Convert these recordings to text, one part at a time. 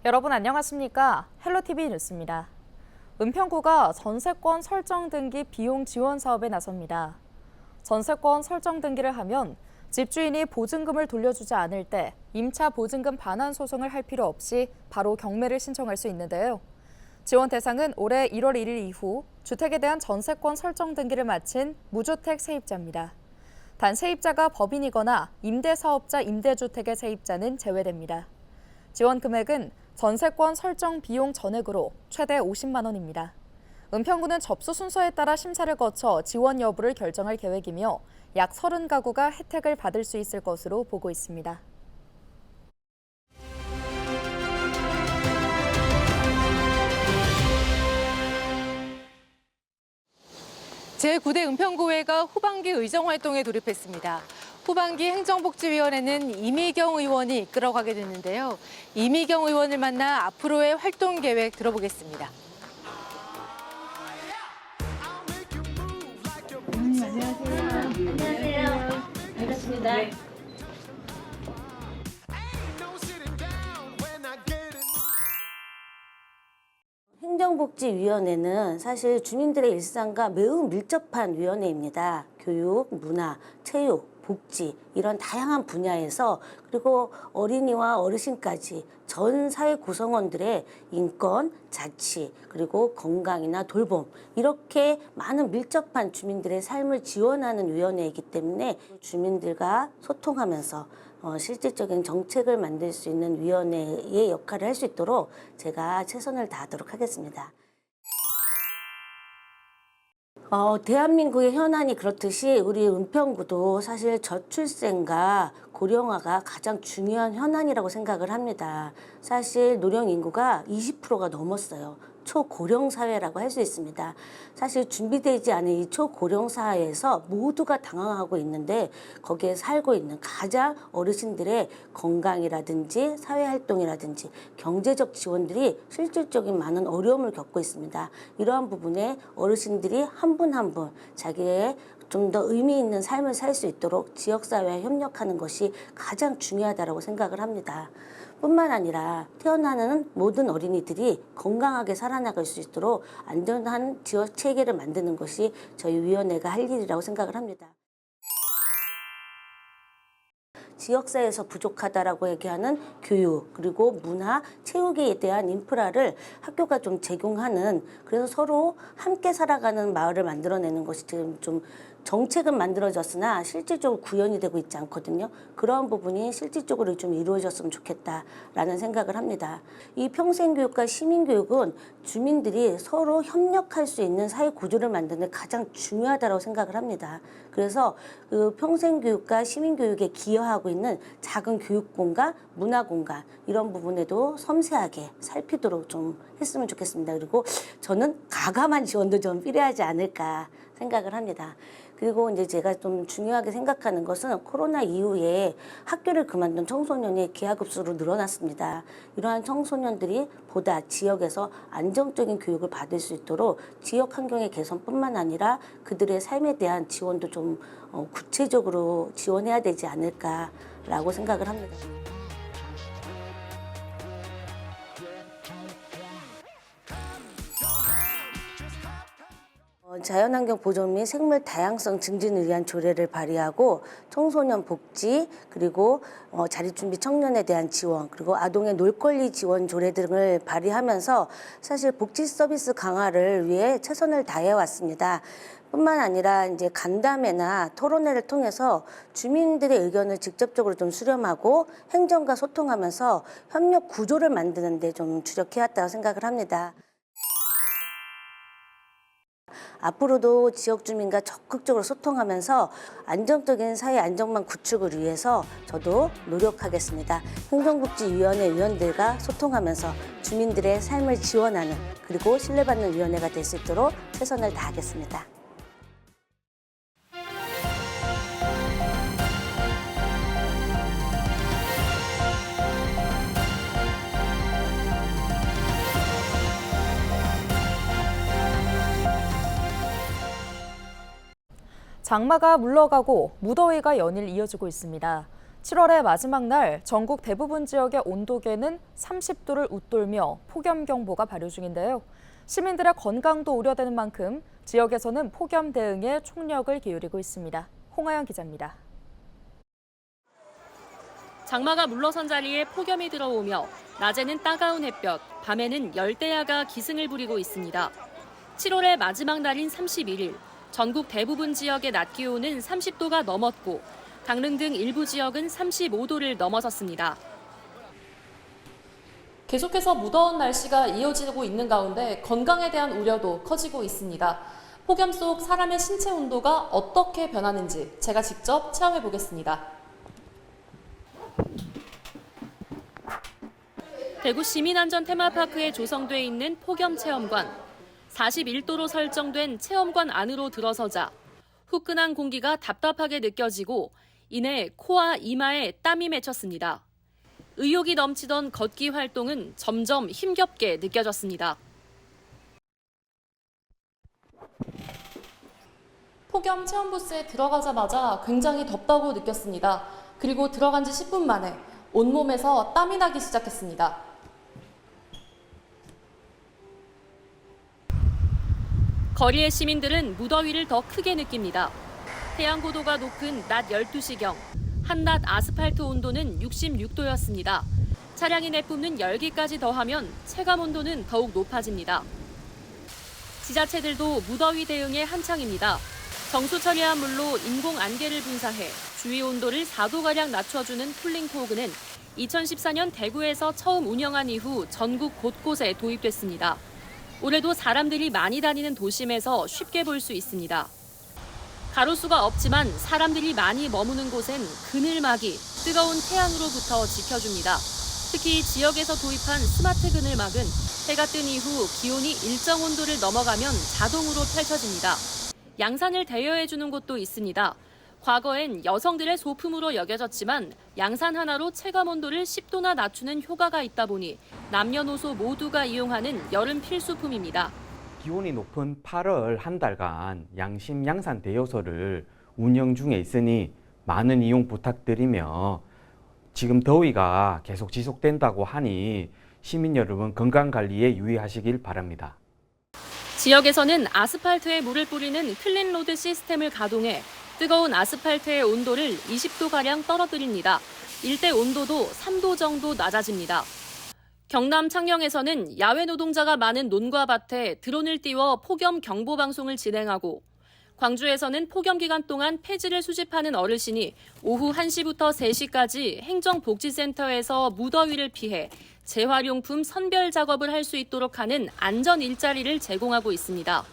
여러분 안녕하십니까? 헬로티비 뉴스입니다. 은평구가 전세권 설정 등기 비용 지원 사업에 나섭니다. 전세권 설정 등기를 하면 집주인이 보증금을 돌려주지 않을 때 임차 보증금 반환 소송을 할 필요 없이 바로 경매를 신청할 수 있는데요. 지원 대상은 올해 1월 1일 이후 주택에 대한 전세권 설정 등기를 마친 무주택 세입자입니다. 단 세입자가 법인이거나 임대사업자 임대주택의 세입자는 제외됩니다. 지원 금액은 전세권 설정 비용 전액으로 최대 50만 원입니다. 은평구는 접수 순서에 따라 심사를 거쳐 지원 여부를 결정할 계획이며 약 30가구가 혜택을 받을 수 있을 것으로 보고 있습니다. 제9대 은평구회가 후반기 의정활동에 돌입했습니다. 후반기 행정복지위원회는 이미경 의원이 이끌어가게 됐는데요. 이미경 의원을 만나 앞으로의 활동 계획 들어보겠습니다. 안녕하세요. 반갑습니다. 네. 행정복지위원회는 사실 주민들의 일상과 매우 밀접한 위원회입니다. 교육, 문화, 체육, 복지 이런 다양한 분야에서 그리고 어린이와 어르신까지 전 사회 구성원들의 인권, 자치, 그리고 건강이나 돌봄 이렇게 많은 밀접한 주민들의 삶을 지원하는 위원회이기 때문에 주민들과 소통하면서 실질적인 정책을 만들 수 있는 위원회의 역할을 할 수 있도록 제가 최선을 다하도록 하겠습니다. 대한민국의 현안이 그렇듯이 우리 은평구도 사실 저출생과 고령화가 가장 중요한 현안이라고 생각을 합니다. 사실 노령 인구가 20%가 넘었어요. 초고령 사회라고 할 수 있습니다. 사실 준비되지 않은 이 초고령 사회에서 모두가 당황하고 있는데 거기에 살고 있는 가장 어르신들의 건강이라든지 사회활동이라든지 경제적 지원들이 실질적인 많은 어려움을 겪고 있습니다. 이러한 부분에 어르신들이 한 분 한 분 자기의 좀 더 의미 있는 삶을 살 수 있도록 지역사회와 협력하는 것이 가장 중요하다고 생각을 합니다. 뿐만 아니라 태어나는 모든 어린이들이 건강하게 살아나갈 수 있도록 안전한 지역 체계를 만드는 것이 저희 위원회가 할 일이라고 생각을 합니다. 지역사회에서 부족하다라고 얘기하는 교육, 그리고 문화, 체육에 대한 인프라를 학교가 좀 제공하는, 그래서 서로 함께 살아가는 마을을 만들어내는 것이 지금 좀 정책은 만들어졌으나 실질적으로 구현이 되고 있지 않거든요. 그러한 부분이 실질적으로 좀 이루어졌으면 좋겠다라는 생각을 합니다. 이 평생교육과 시민교육은 주민들이 서로 협력할 수 있는 사회 구조를 만드는 데 가장 중요하다고 생각을 합니다. 그래서 그 평생교육과 시민교육에 기여하고 있는 작은 교육공간, 문화공간 이런 부분에도 섬세하게 살피도록 좀 했으면 좋겠습니다. 그리고 저는 가감한 지원도 좀 필요하지 않을까 생각을 합니다. 그리고 이제 제가 좀 중요하게 생각하는 것은 코로나 이후에 학교를 그만둔 청소년이 기하급수로 늘어났습니다. 이러한 청소년들이 보다 지역에서 안정적인 교육을 받을 수 있도록 지역 환경의 개선뿐만 아니라 그들의 삶에 대한 지원도 좀 구체적으로 지원해야 되지 않을까라고 생각을 합니다. 자연환경 보존 및 생물 다양성 증진을 위한 조례를 발의하고 청소년 복지 그리고 자립준비 청년에 대한 지원 그리고 아동의 놀권리 지원 조례 등을 발의하면서 사실 복지 서비스 강화를 위해 최선을 다해 왔습니다. 뿐만 아니라 이제 간담회나 토론회를 통해서 주민들의 의견을 직접적으로 좀 수렴하고 행정과 소통하면서 협력 구조를 만드는 데 좀 주력해 왔다고 생각을 합니다. 앞으로도 지역 주민과 적극적으로 소통하면서 안정적인 사회 안정망 구축을 위해서 저도 노력하겠습니다. 행정복지위원회 위원들과 소통하면서 주민들의 삶을 지원하는 그리고 신뢰받는 위원회가 될 수 있도록 최선을 다하겠습니다. 장마가 물러가고 무더위가 연일 이어지고 있습니다. 7월의 마지막 날 전국 대부분 지역의 온도계는 30도를 웃돌며 폭염경보가 발효 중인데요. 시민들의 건강도 우려되는 만큼 지역에서는 폭염 대응에 총력을 기울이고 있습니다. 홍하영 기자입니다. 장마가 물러선 자리에 폭염이 들어오며 낮에는 따가운 햇볕, 밤에는 열대야가 기승을 부리고 있습니다. 7월의 마지막 날인 31일, 전국 대부분 지역의 낮 기온은 30도가 넘었고 강릉 등 일부 지역은 35도를 넘어섰습니다. 계속해서 무더운 날씨가 이어지고 있는 가운데 건강에 대한 우려도 커지고 있습니다. 폭염 속 사람의 신체 온도가 어떻게 변하는지 제가 직접 체험해 보겠습니다. 대구 시민안전 테마파크에 조성돼 있는 폭염 체험관. 41도로 설정된 체험관 안으로 들어서자 후끈한 공기가 답답하게 느껴지고 이내 코와 이마에 땀이 맺혔습니다. 의욕이 넘치던 걷기 활동은 점점 힘겹게 느껴졌습니다. 폭염 체험 부스에 들어가자마자 굉장히 덥다고 느꼈습니다. 그리고 들어간 지 10분 만에 온몸에서 땀이 나기 시작했습니다. 거리의 시민들은 무더위를 더 크게 느낍니다. 태양 고도가 높은 낮 12시경, 한낮 아스팔트 온도는 66도였습니다. 차량이 내뿜는 열기까지 더하면 체감 온도는 더욱 높아집니다. 지자체들도 무더위 대응에 한창입니다. 정수 처리한 물로 인공 안개를 분사해 주위 온도를 4도가량 낮춰주는 쿨링포그는 2014년 대구에서 처음 운영한 이후 전국 곳곳에 도입됐습니다. 올해도 사람들이 많이 다니는 도심에서 쉽게 볼 수 있습니다. 가로수가 없지만 사람들이 많이 머무는 곳엔 그늘막이 뜨거운 태양으로부터 지켜줍니다. 특히 지역에서 도입한 스마트 그늘막은 해가 뜬 이후 기온이 일정 온도를 넘어가면 자동으로 펼쳐집니다. 양산을 대여해주는 곳도 있습니다. 과거엔 여성들의 소품으로 여겨졌지만 양산 하나로 체감 온도를 10도나 낮추는 효과가 있다 보니 남녀노소 모두가 이용하는 여름 필수품입니다. 기온이 높은 8월 한 달간 양심 양산 대여소를 운영 중에 있으니 많은 이용 부탁드리며 지금 더위가 계속 지속된다고 하니 시민 여러분 건강 관리에 유의하시길 바랍니다. 지역에서는 아스팔트에 물을 뿌리는 클린로드 시스템을 가동해 뜨거운 아스팔트의 온도를 20도가량 떨어뜨립니다. 일대 온도도 3도 정도 낮아집니다. 경남 창녕에서는 야외 노동자가 많은 논과 밭에 드론을 띄워 폭염 경보 방송을 진행하고 광주에서는 폭염 기간 동안 폐지를 수집하는 어르신이 오후 1시부터 3시까지 행정복지센터에서 무더위를 피해 재활용품 선별 작업을 할 수 있도록 하는 안전 일자리를 제공하고 있습니다.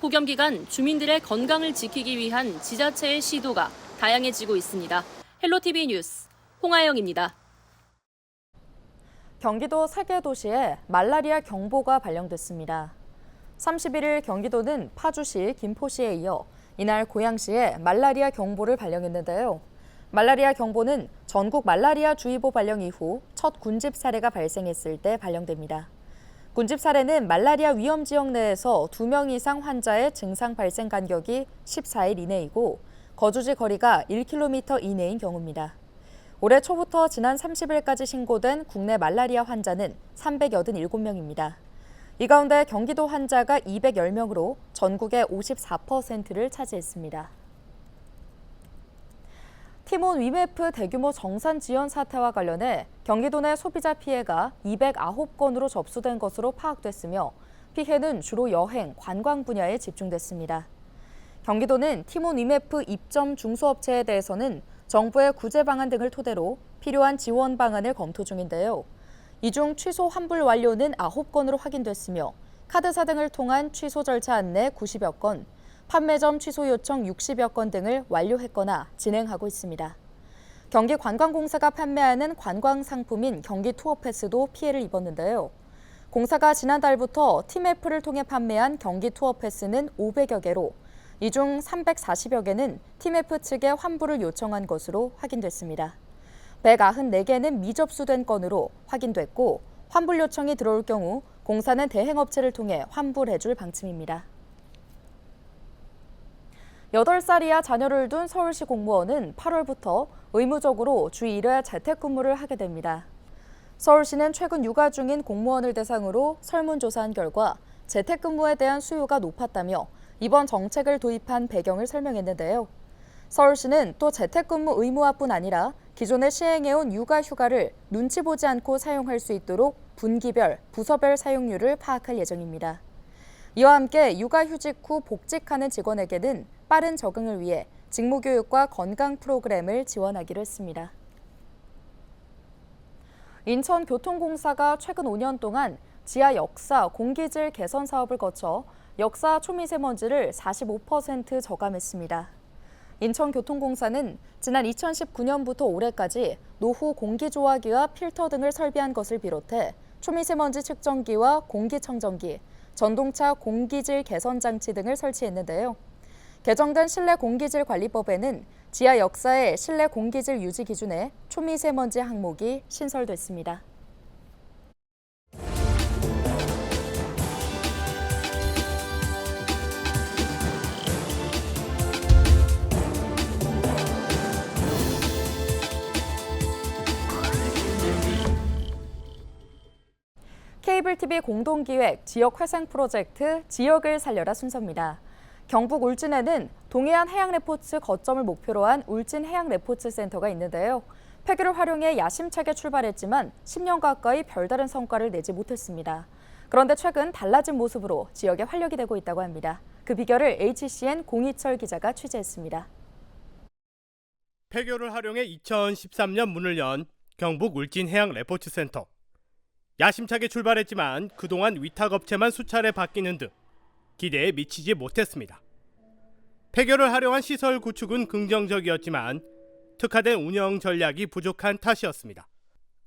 폭염 기간 주민들의 건강을 지키기 위한 지자체의 시도가 다양해지고 있습니다. 헬로티비 뉴스 홍하영입니다. 경기도 3개 도시에 말라리아 경보가 발령됐습니다. 31일 경기도는 파주시, 김포시에 이어 이날 고양시에 말라리아 경보를 발령했는데요. 말라리아 경보는 전국 말라리아 주의보 발령 이후 첫 군집 사례가 발생했을 때 발령됩니다. 군집 사례는 말라리아 위험 지역 내에서 2명 이상 환자의 증상 발생 간격이 14일 이내이고 거주지 거리가 1km 이내인 경우입니다. 올해 초부터 지난 30일까지 신고된 국내 말라리아 환자는 387명입니다. 이 가운데 경기도 환자가 210명으로 전국의 54%를 차지했습니다. 티몬 위메프 대규모 정산 지연 사태와 관련해 경기도 내 소비자 피해가 209건으로 접수된 것으로 파악됐으며 피해는 주로 여행, 관광 분야에 집중됐습니다. 경기도는 티몬 위메프 입점 중소업체에 대해서는 정부의 구제 방안 등을 토대로 필요한 지원 방안을 검토 중인데요. 이 중 취소 환불 완료는 9건으로 확인됐으며 카드사 등을 통한 취소 절차 안내 90여 건, 판매점 취소 요청 60여 건 등을 완료했거나 진행하고 있습니다. 경기관광공사가 판매하는 관광 상품인 경기 투어 패스도 피해를 입었는데요. 공사가 지난달부터 티맵프를 통해 판매한 경기 투어 패스는 500여 개로 이 중 340여 개는 티맵프 측에 환불을 요청한 것으로 확인됐습니다. 194개는 미접수된 건으로 확인됐고 환불 요청이 들어올 경우 공사는 대행업체를 통해 환불해줄 방침입니다. 8살 이하 자녀를 둔 서울시 공무원은 8월부터 의무적으로 주 1회 재택근무를 하게 됩니다. 서울시는 최근 육아 중인 공무원을 대상으로 설문조사한 결과 재택근무에 대한 수요가 높았다며 이번 정책을 도입한 배경을 설명했는데요. 서울시는 또 재택근무 의무화뿐 아니라 기존에 시행해온 육아휴가를 눈치 보지 않고 사용할 수 있도록 분기별, 부서별 사용률을 파악할 예정입니다. 이와 함께 육아휴직 후 복직하는 직원에게는 빠른 적응을 위해 직무교육과 건강 프로그램을 지원하기로 했습니다. 인천교통공사가 최근 5년 동안 지하 역사 공기질 개선 사업을 거쳐 역사 초미세먼지를 45% 저감했습니다. 인천교통공사는 지난 2019년부터 올해까지 노후 공기조화기와 필터 등을 설비한 것을 비롯해 초미세먼지 측정기와 공기청정기, 전동차 공기질 개선 장치 등을 설치했는데요. 개정된 실내 공기질 관리법에는 지하 역사의 실내 공기질 유지 기준에 초미세먼지 항목이 신설됐습니다. 케이블 TV 공동기획 지역회생 프로젝트 지역을 살려라 순서입니다. 경북 울진에는 동해안 해양레포츠 거점을 목표로 한 울진 해양레포츠센터가 있는데요. 폐교를 활용해 야심차게 출발했지만 10년 가까이 별다른 성과를 내지 못했습니다. 그런데 최근 달라진 모습으로 지역에 활력이 되고 있다고 합니다. 그 비결을 HCN 공희철 기자가 취재했습니다. 폐교를 활용해 2013년 문을 연 경북 울진 해양레포츠센터. 야심차게 출발했지만 그동안 위탁업체만 수차례 바뀌는 등 기대에 미치지 못했습니다. 폐교를 활용한 시설 구축은 긍정적이었지만 특화된 운영 전략이 부족한 탓이었습니다.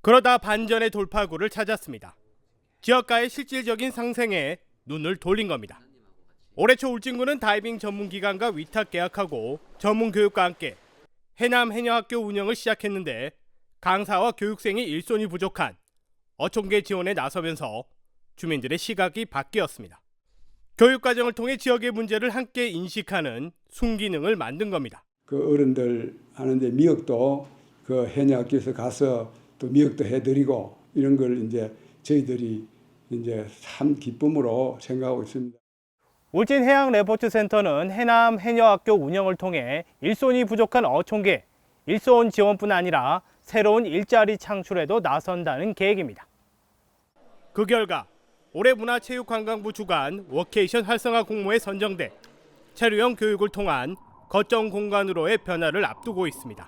그러다 반전의 돌파구를 찾았습니다. 지역가의 실질적인 상생에 눈을 돌린 겁니다. 올해 초 울진군은 다이빙 전문기관과 위탁 계약하고 전문교육과 함께 해남 해녀학교 운영을 시작했는데 강사와 교육생이 일손이 부족한 어촌계 지원에 나서면서 주민들의 시각이 바뀌었습니다. 교육과정을 통해 지역의 문제를 함께 인식하는 순기능을 만든 겁니다. 그 어른들 하는데 미역도 그 해녀학교에서 가서 또 미역도 해드리고 이런 걸 이제 저희들이 이제 참 기쁨으로 생각하고 있습니다. 울진 해양레포츠센터는 해남 해녀학교 운영을 통해 일손이 부족한 어촌계, 일손 지원뿐 아니라 새로운 일자리 창출에도 나선다는 계획입니다. 그 결과 올해 문화체육관광부 주관 워케이션 활성화 공모에 선정돼 체류형 교육을 통한 거점 공간으로의 변화를 앞두고 있습니다.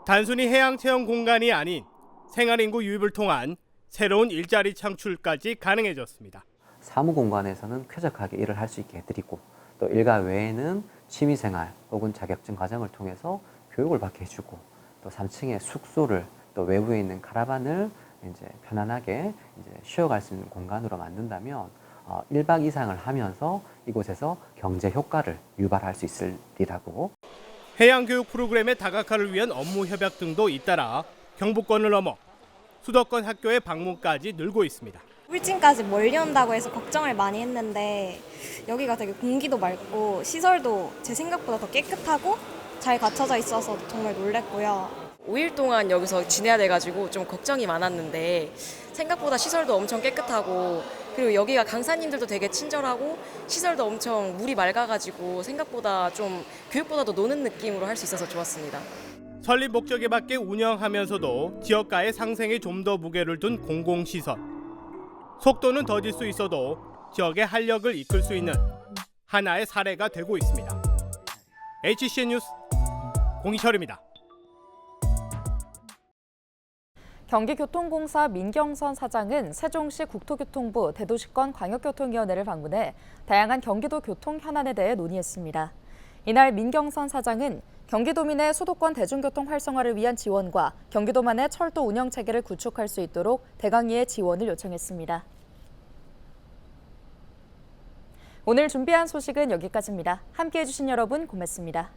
단순히 해양 체험 공간이 아닌 생활인구 유입을 통한 새로운 일자리 창출까지 가능해졌습니다. 사무 공간에서는 쾌적하게 일을 할 수 있게 해드리고 또 일과 외에는 취미생활 혹은 자격증 과정을 통해서 교육을 받게 해주고 또 3층에 숙소를 또 외부에 있는 카라반을 이제 편안하게 이제 쉬어갈 수 있는 공간으로 만든다면 1박 이상을 하면서 이곳에서 경제 효과를 유발할 수 있으리라고. 해양교육 프로그램의 다각화를 위한 업무 협약 등도 잇따라 경북권을 넘어 수도권 학교의 방문까지 늘고 있습니다. 울진까지 멀리 온다고 해서 걱정을 많이 했는데 여기가 되게 공기도 맑고 시설도 제 생각보다 더 깨끗하고 잘 갖춰져 있어서 정말 놀랬고요. 5일 동안 여기서 지내야 돼가지고 좀 걱정이 많았는데 생각보다 시설도 엄청 깨끗하고 그리고 여기가 강사님들도 되게 친절하고 시설도 엄청 물이 맑아가지고 생각보다 좀 교육보다도 노는 느낌으로 할 수 있어서 좋았습니다. 설립 목적에 맞게 운영하면서도 지역가의 상생에 좀 더 무게를 둔 공공시설. 속도는 더딜 수 있어도 지역의 활력을 이끌 수 있는 하나의 사례가 되고 있습니다. HCN 뉴스 공희철입니다. 경기교통공사 민경선 사장은 세종시 국토교통부 대도시권 광역교통위원회를 방문해 다양한 경기도 교통 현안에 대해 논의했습니다. 이날 민경선 사장은 경기도민의 수도권 대중교통 활성화를 위한 지원과 경기도만의 철도 운영 체계를 구축할 수 있도록 대강의의 지원을 요청했습니다. 오늘 준비한 소식은 여기까지입니다. 함께해 주신 여러분 고맙습니다.